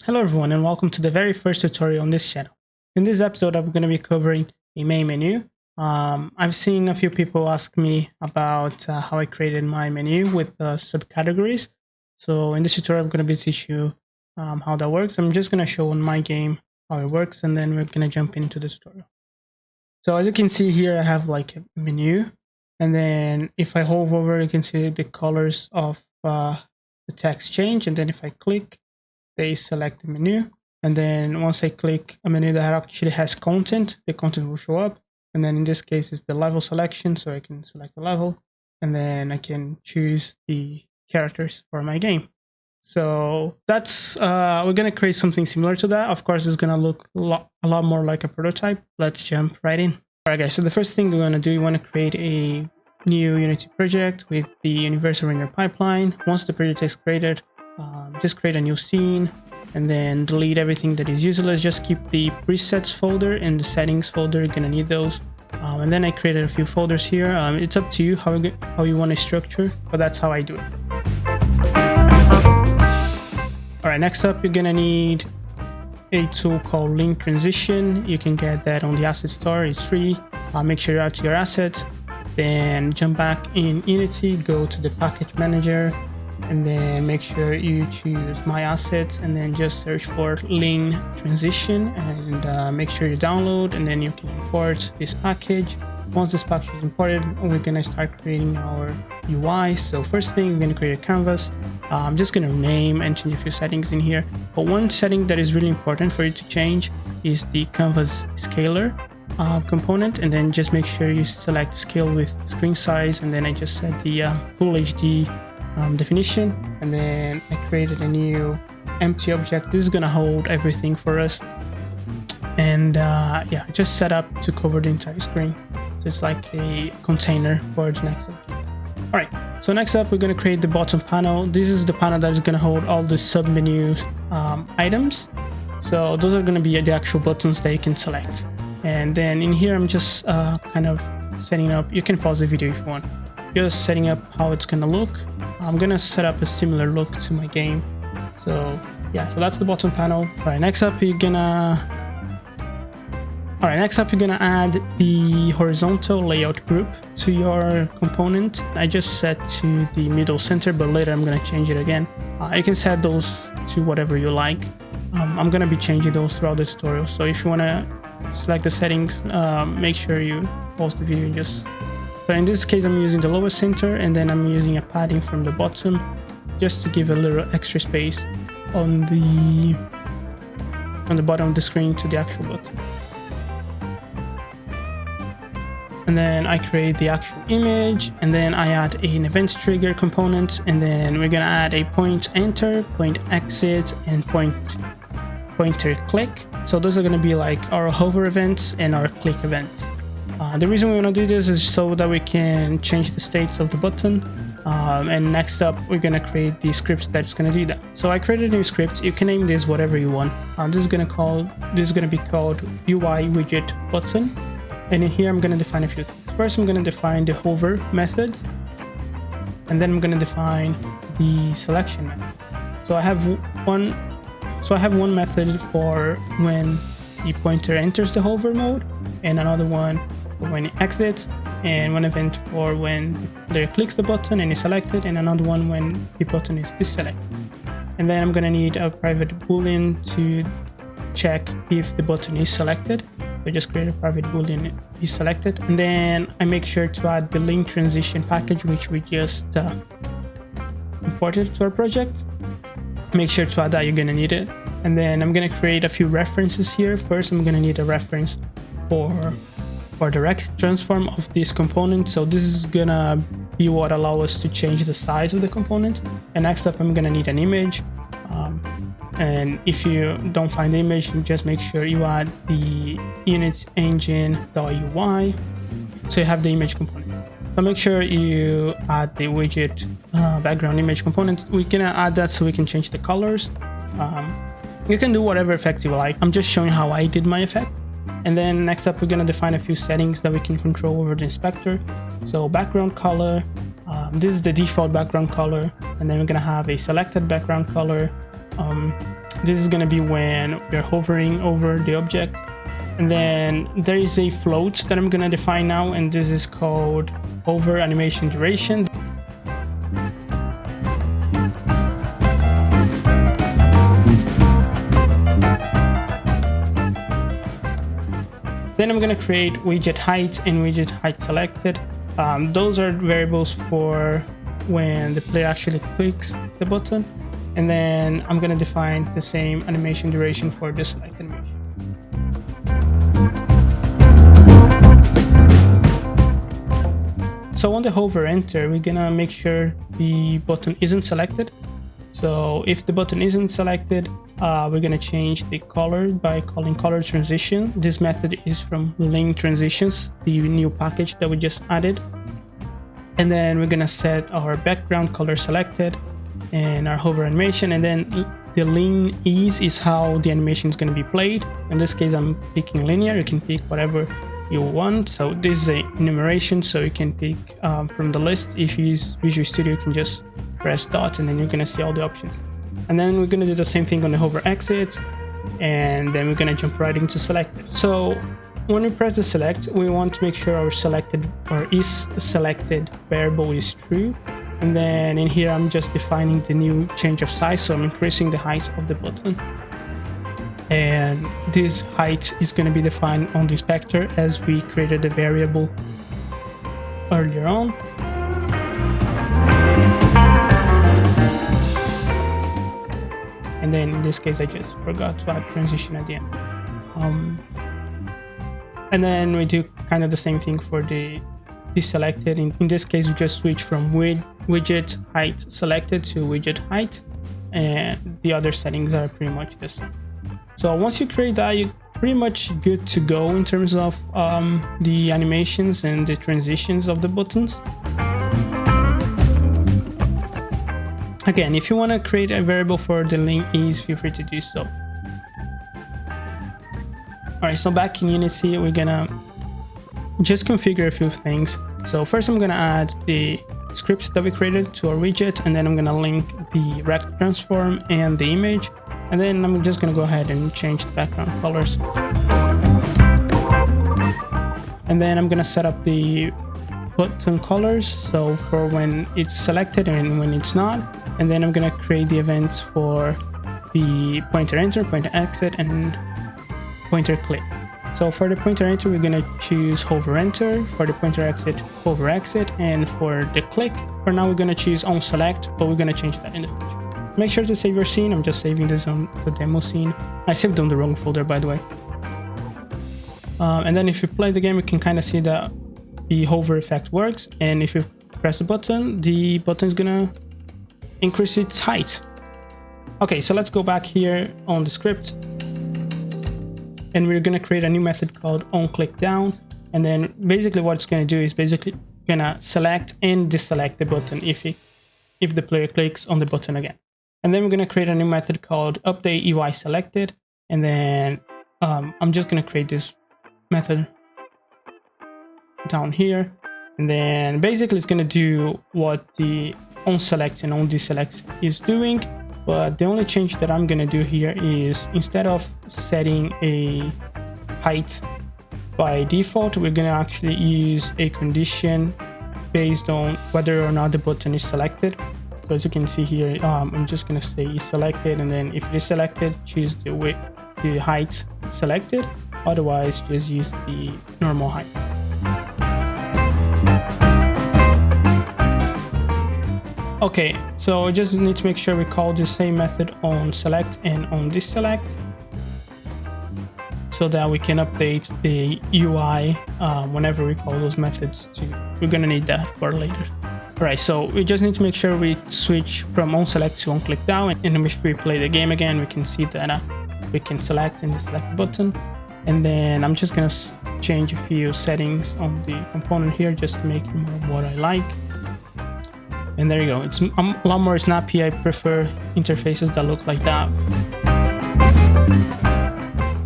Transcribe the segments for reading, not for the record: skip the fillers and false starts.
Hello everyone and welcome to the very first tutorial on this channel. In this episode I'm going to be covering a main menu. I've seen a few people ask me about how I created my menu with subcategories. So in this tutorial I'm going to be teaching you how that works. I'm just going to show on my game how it works and then we're going to jump into the tutorial. So as you can see here I have like a menu, and then if I hover over you can see the colors of the text change, and then if I click they select the menu, and then once I click a menu that actually has content, the content will show up. And then in this case it's the level selection, so I can select the level and then I can choose the characters for my game. So that's we're gonna create something similar to that. Of course it's gonna look a lot more like a prototype. Let's jump right in. Alright guys, so the first thing we're gonna do, you want to create a new Unity project with the universal render pipeline. Once the project is created, just create a new scene and then delete everything that is useless. Just keep the presets folder and the settings folder, you're gonna need those. And then I created a few folders here. It's up to you how you want to structure, but that's how I do it. Alright, next up you're gonna need a tool called link transition. You can get that on the asset store, it's free. Make sure you add to your assets, then jump back in Unity, go to the package manager, and then make sure you choose my assets and then just search for link transition and make sure you download, and then you can import this package. Once this package is imported, we're gonna start creating our UI. So first thing, we're gonna create a canvas. I'm just gonna name and change a few settings in here, but one setting that is really important for you to change is the canvas scaler component, and then just make sure you select scale with screen size, and then I just set the full HD definition, and then I created a new empty object. This is gonna hold everything for us, and yeah, just set up to cover the entire screen, so it's like a container for the next object. All right, so next up we're gonna create the bottom panel. This is the panel that is gonna hold all the sub menu items, so those are gonna be the actual buttons that you can select. And then in here I'm just kind of setting up, you can pause the video if you want, just setting up how it's gonna look. I'm gonna set up a similar look to my game. So yeah, so that's the bottom panel. All right, next up you're gonna add the horizontal layout group to your component. I just set to the middle center, but later I'm gonna change it again. You can set those to whatever you like. I'm gonna be changing those throughout the tutorial, so if you wanna select the settings, make sure you pause the video and just. But in this case I'm using the lower center, and then I'm using a padding from the bottom just to give a little extra space on the bottom of the screen to the actual button. And then I create the actual image, and then I add an event trigger component, and then we're gonna add a point enter, point exit, and pointer click. So those are gonna be like our hover events and our click events. The reason we want to do this is so that we can change the states of the button, and next up we're going to create the scripts that's going to do that. So I created a new script. You can name this whatever you want. This is going to be called UI widget button, and in here I'm going to define a few things. First I'm going to define the hover methods, and then I'm going to define the selection method. So I have one method for when the pointer enters the hover mode, and another one for when it exits, and one event for when the player clicks the button and is selected, and another one when the button is deselected. And then I'm gonna need a private boolean to check if the button is selected. So just create a private boolean is selected, and then I make sure to add the link transition package which we just imported to our project. Make sure to add that, you're gonna need it. And then I'm gonna create a few references here. First I'm gonna need a reference for direct transform of this component, so this is gonna be what allows us to change the size of the component. And next up I'm gonna need an image, and if you don't find the image, just make sure you add the unit engine.ui so you have the image component. So make sure you add the widget background image component. We can add that so we can change the colors. You can do whatever effects you like. I'm just showing how I did my effect. And then next up we're going to define a few settings that we can control over the inspector. So background color, this is the default background color, and then we're going to have a selected background color, This is going to be when we're hovering over the object. And then there is a float that I'm going to define now, and this is called hover animation duration. Then I'm going to create widget height and widget height selected. Those are variables for when the player actually clicks the button. And then I'm going to define the same animation duration for the select animation. So on the hover enter, we're going to make sure the button isn't selected. So if the button isn't selected, we're going to change the color by calling color transition. This method is from link transitions, the new package that we just added. And then we're going to set our background color selected and our hover animation. And then the lean ease is how the animation is going to be played. In this case, I'm picking linear. You can pick whatever you want. So this is a enumeration, so you can pick from the list. If you use Visual Studio, you can just press dots and then you're going to see all the options. And then we're going to do the same thing on the hover exit, and then we're going to jump right into selected. So when we press the select, we want to make sure our selected or is selected variable is true. And then in here, I'm just defining the new change of size. So I'm increasing the height of the button. And this height is going to be defined on the inspector as we created a variable earlier on. And then in this case, I just forgot to add transition at the end. And then we do kind of the same thing for the deselected. In this case, we just switch from widget height selected to widget height, and the other settings are pretty much the same. So once you create that, you're pretty much good to go in terms of the animations and the transitions of the buttons. Again, if you want to create a variable for the link ease, feel free to do so. Alright, so back in Unity, we're gonna just configure a few things. So first I'm gonna add the scripts that we created to our widget, and then I'm gonna link the rect transform and the image. And then I'm just gonna go ahead and change the background colors. And then I'm gonna set up the button colors, so for when it's selected and when it's not. And then I'm gonna create the events for the pointer enter, pointer exit, and pointer click. So for the pointer enter, we're gonna choose hover enter. For the pointer exit, hover exit. And for the click, for now we're gonna choose on select, but we're gonna change that in the future. Make sure to save your scene. I'm just saving this on the demo scene. I saved on the wrong folder, by the way. And then if you play the game, you can kind of see that the hover effect works. And if you press the button is gonna increase its height. Okay, so let's go back here on the script. And we're gonna create a new method called onClickDown. And then basically what it's gonna do is basically gonna select and deselect the button if the player clicks on the button again. And then we're gonna create a new method called update UI selected. And then I'm just gonna create this method down here. And then basically it's gonna do what the onSelect and onDeselect is doing. But the only change that I'm gonna do here is instead of setting a height by default, we're gonna actually use a condition based on whether or not the button is selected. So as you can see here, I'm just gonna say is selected, and then if it is selected, choose the height selected. Otherwise, just use the normal height. Okay, so we just need to make sure we call the same method on select and on deselect, so that we can update the UI whenever we call those methods too. We're gonna need that for later. Alright, so we just need to make sure we switch from onSelect to onClickDown, and if we play the game again, we can see that we can select and deselect the button. And then I'm just gonna change a few settings on the component here just to make it more what I like. And there you go. It's a lot more snappy. I prefer interfaces that look like that.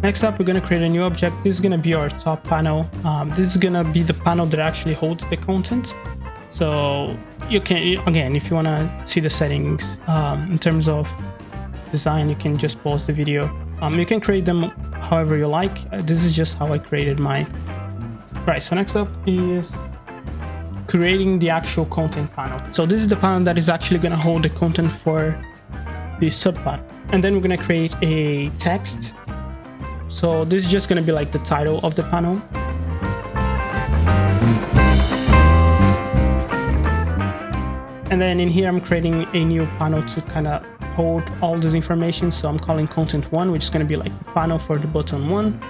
Next up, we're going to create a new object. This is going to be our top panel. This is going to be the panel that actually holds the content. So you can, again, if you want to see the settings in terms of design, you can just pause the video. You can create them however you like. This is just how I created mine. Right, so next up is creating the actual content panel. So this is the panel that is actually going to hold the content for the subpanel. And then we're going to create a text. So this is just going to be like the title of the panel. And then in here, I'm creating a new panel to kind of hold all this information. So I'm calling content 1, which is going to be like the panel for the button 1.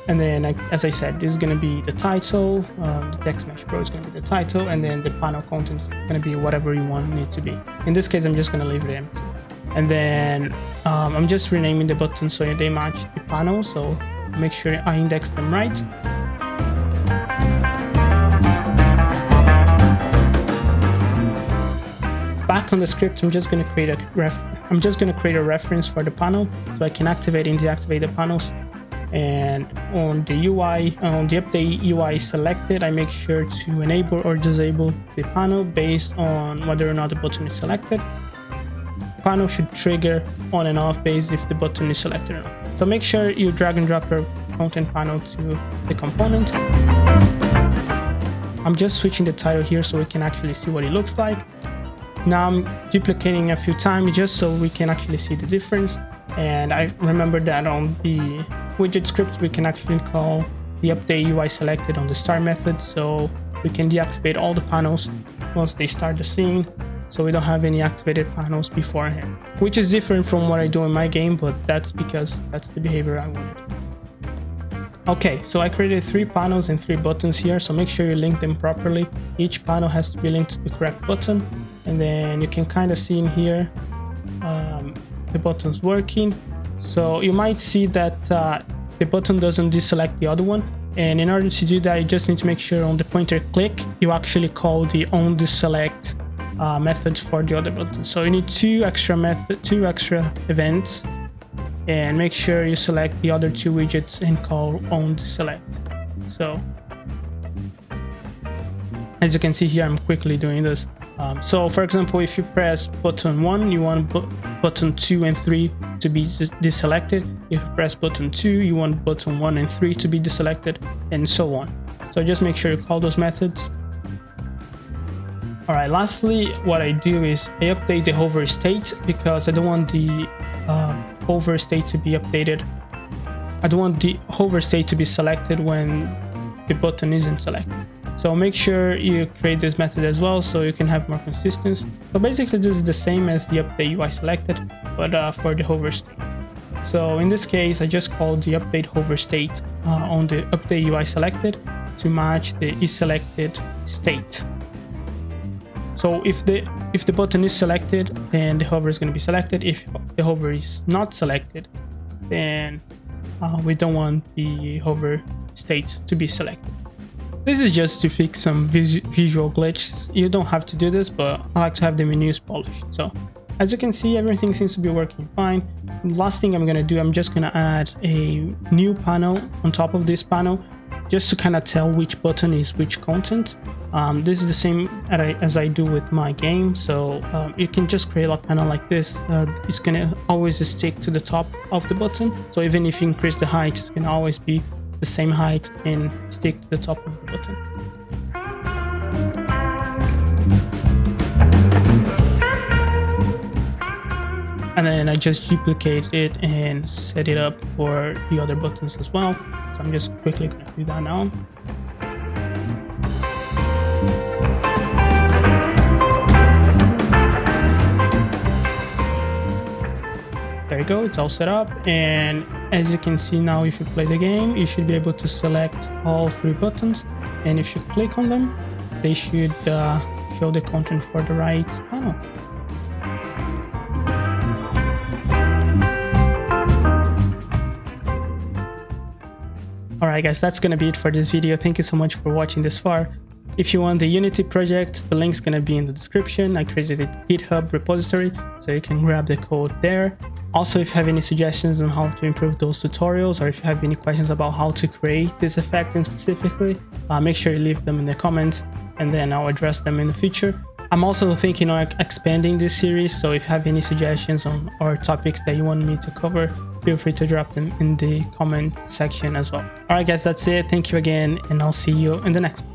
And then, as I said, this is going to be the title. The text mesh pro is going to be the title, and then the panel content is going to be whatever you want it to be. In this case, I'm just going to leave it empty. And then I'm just renaming the buttons so they match the panel. So make sure I index them right. Back on the script, I'm just going to create a reference for the panel so I can activate and deactivate the panels. And on the UI, on the update UI selected, I make sure to enable or disable the panel based on whether or not the button is selected. The panel should trigger on and off based if the button is selected or not. So make sure you drag and drop your content panel to the component. I'm just switching the title here so we can actually see what it looks like. Now I'm duplicating a few times just so we can actually see the difference. And I remember that on the widget script, we can actually call the update UI selected on the start method, so we can deactivate all the panels once they start the scene, so we don't have any activated panels beforehand, which is different from what I do in my game, but that's because that's the behavior I wanted. Okay, so I created 3 panels and 3 buttons here, so make sure you link them properly. Each panel has to be linked to the correct button, and then you can kind of see in here the buttons working. So you might see that the button doesn't deselect the other one, and in order to do that, you just need to make sure on the pointer click you actually call the onDeselect methods for the other button. So you need 2 extra events, and make sure you select the other 2 widgets and call onDeselect. So as you can see here, I'm quickly doing this. So for example, if you press button 1, you want button 2 and 3 to be deselected. If you press button 2, you want button 1 and 3 to be deselected, and so on. So just make sure you call those methods. All right, lastly, what I do is I update the hover state because I don't want the hover state to be updated. I don't want the hover state to be selected when the button isn't selected. So make sure you create this method as well so you can have more consistency. So basically this is the same as the update UI selected, but for the hover state. So in this case, I just called the update hover state on the update UI selected to match the isSelected state. So if the button is selected, then the hover is going to be selected. If the hover is not selected, then we don't want the hover state to be selected. This is just to fix some visual glitches. You don't have to do this, but I like to have the menus polished. So as you can see, everything seems to be working fine. The last thing I'm going to do, I'm just going to add a new panel on top of this panel, just to kind of tell which button is which content. This is the same as I do with my game. So you can just create a panel like this. It's going to always stick to the top of the button. So even if you increase the height, it's going to always be the same height and stick to the top of the button. And then I just duplicate it and set it up for the other buttons as well. So I'm just quickly going to do that now. There you go, it's all set up, and as you can see now, if you play the game, you should be able to select all 3 buttons, and if you click on them, they should show the content for the right panel. Alright guys, that's gonna be it for this video. Thank you so much for watching this far. If you want the Unity project, the link's gonna be in the description. I created a GitHub repository, so you can grab the code there. Also, if you have any suggestions on how to improve those tutorials, or if you have any questions about how to create this effect in specifically, make sure you leave them in the comments, and then I'll address them in the future. I'm also thinking of expanding this series, so if you have any suggestions on or topics that you want me to cover, feel free to drop them in the comment section as well. All right guys, that's it. Thank you again, and I'll see you in the next one.